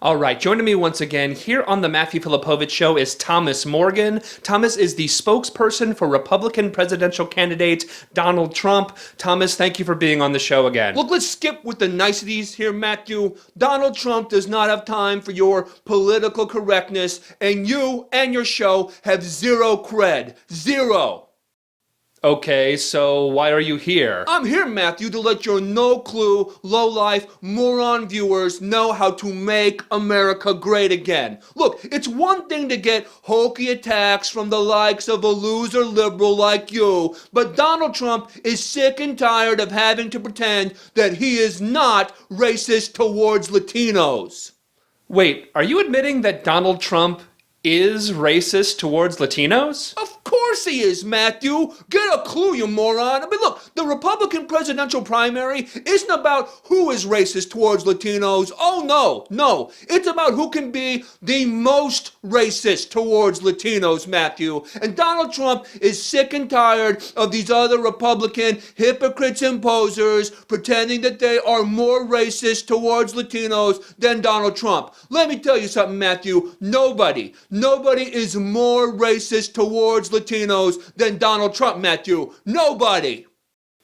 All right, joining me once again here on the Matthew Filipowicz Show is Thomas Morgan. Thomas is the spokesperson for Republican presidential candidate Donald Trump. Thomas, thank you for being on the show again. Look, let's skip with the niceties here, Matthew. Donald Trump does not have time for your political correctness, and you and your show have zero cred. Zero. Okay, so why are you here? I'm here, Matthew, to let your no-clue, low-life, moron viewers know how to make America great again. Look, it's one thing to get hokey attacks from the likes of a loser liberal like you, but Donald Trump is sick and tired of having to pretend that he is not racist towards Latinos. Wait, are you admitting that Donald Trump is racist towards Latinos? Of course he is, Matthew. Get a clue, you moron. I mean, look, the Republican presidential primary isn't about who is racist towards Latinos. Oh, no. It's about who can be the most racist towards Latinos, Matthew. And Donald Trump is sick and tired of these other Republican hypocrites and posers pretending that they are more racist towards Latinos than Donald Trump. Let me tell you something, Matthew. Nobody is more racist towards Latinos than Donald Trump, Matthew. Nobody.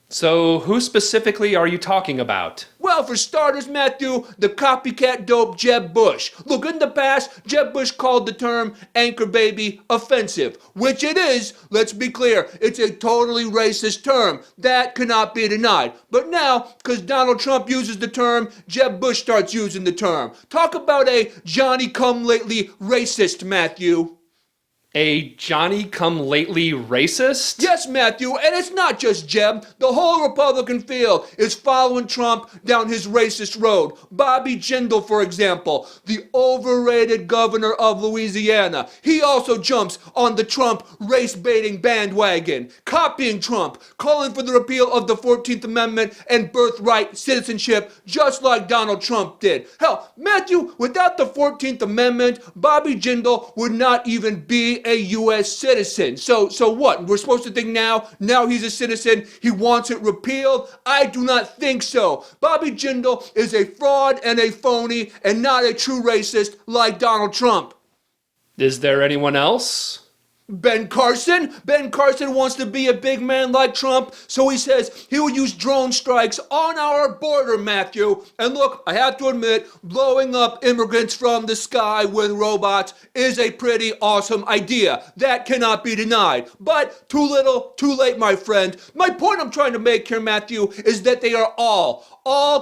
So who specifically are you talking about? Well, for starters, Matthew, the copycat dope Jeb Bush. Look, in the past, Jeb Bush called the term anchor baby offensive, which it is. Let's be clear, it's a totally racist term. That cannot be denied. But now, because Donald Trump uses the term, Jeb Bush starts using the term. Talk about a Johnny-come-lately racist, Matthew. A Johnny-come-lately racist? Yes, Matthew, and it's not just Jeb. The whole Republican field is following Trump down his racist road. Bobby Jindal, for example, the overrated governor of Louisiana. He also jumps on the Trump race-baiting bandwagon, copying Trump, calling for the repeal of the 14th Amendment and birthright citizenship, just like Donald Trump did. Hell, Matthew, without the 14th Amendment, Bobby Jindal would not even be a U.S. citizen. So what? We're supposed to think now he's a citizen, he wants it repealed? I do not think so. Bobby Jindal is a fraud and a phony and not a true racist like Donald Trump. Is there anyone else? Ben Carson? Ben Carson wants to be a big man like Trump, so he says he will use drone strikes on our border, Matthew. And look, I have to admit, blowing up immigrants from the sky with robots is a pretty awesome idea. That cannot be denied. But too little, too late, my friend. My point I'm trying to make here, Matthew, is that they are all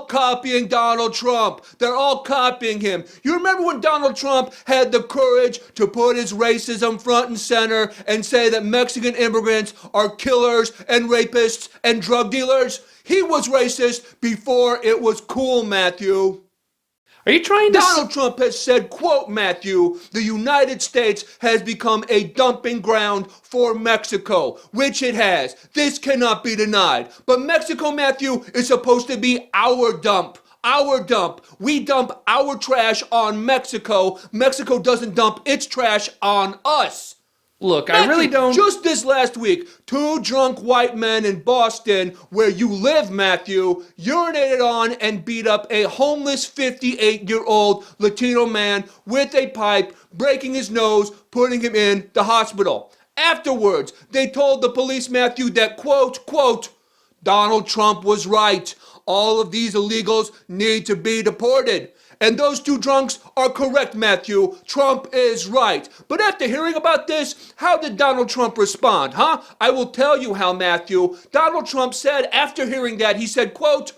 copying Donald Trump. They're all copying him. You remember when Donald Trump had the courage to put his racism front and center and say that Mexican immigrants are killers and rapists and drug dealers? He was racist before it was cool, Matthew. Are you trying to... Donald Trump has said, quote, Matthew, the United States has become a dumping ground for Mexico, which it has. This cannot be denied. But Mexico, Matthew, is supposed to be our dump. Our dump. We dump our trash on Mexico. Mexico doesn't dump its trash on us. Look, Matthew, I really don't... Just this last week, two drunk white men in Boston, where you live, Matthew, urinated on and beat up a homeless 58-year-old Latino man with a pipe, breaking his nose, putting him in the hospital. Afterwards, they told the police, Matthew, that, quote, Donald Trump was right. All of these illegals need to be deported. And those two drunks are correct, Matthew. Trump is right. But after hearing about this, how did Donald Trump respond, huh? I will tell you how, Matthew. Donald Trump said, after hearing that, he said, quote,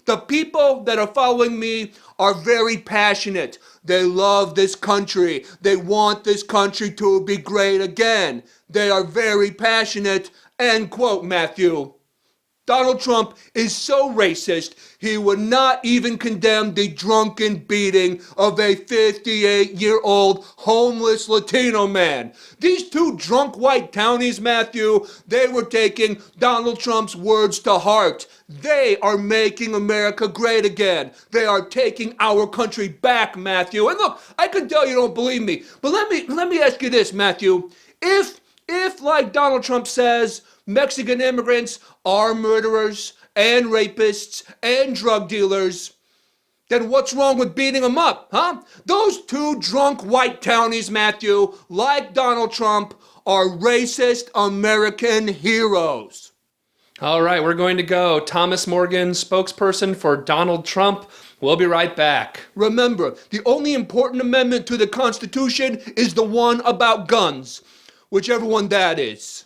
the people that are following me are very passionate. They love this country. They want this country to be great again. They are very passionate, end quote, Matthew. Donald Trump is so racist, he would not even condemn the drunken beating of a 58-year-old homeless Latino man. These two drunk white townies, Matthew, they were taking Donald Trump's words to heart. They are making America great again. They are taking our country back, Matthew. And look, I can tell you don't believe me, but let me ask you this, Matthew. If like Donald Trump says, Mexican immigrants are murderers and rapists and drug dealers, Then what's wrong with beating them up, huh? Those two drunk white townies, Matthew, like Donald Trump, are racist American heroes. All right, we're going to go. Thomas Morgan, spokesperson for Donald Trump. We'll be right back. Remember, the only important amendment to the Constitution is the one about guns, whichever one that is.